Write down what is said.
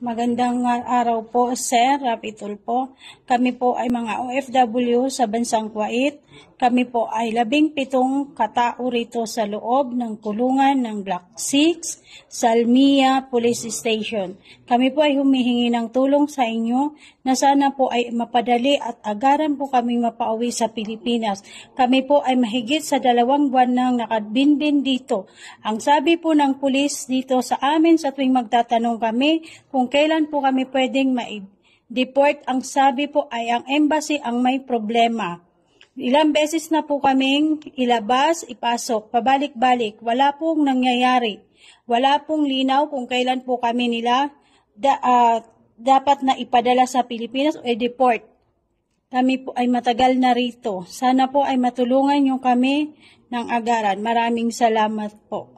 Magandang araw po, Sir Rapitul po. Kami po ay mga OFW sa bansang Kuwait. Kami po ay 17 katao rito sa loob ng kulungan ng Block 6, Salmiya Police Station. Kami po ay humihingi ng tulong sa inyo na sana po ay mapadali at agaran po kami mapauwi sa Pilipinas. Kami po ay mahigit sa 2 buwan nang nakabinbin dito. Ang sabi po ng pulis dito sa amin sa tuwing magtatanong kami kung kailan po kami pwedeng ma-deport, ang sabi po ay ang embassy ang may problema. Ilang beses na po kaming ilabas, ipasok, pabalik-balik. Wala pong nangyayari. Wala pong linaw kung kailan po kami nila dapat na ipadala sa Pilipinas o i-deport. Kami po ay matagal na rito. Sana po ay matulungan niyo kami ng agaran. Maraming salamat po.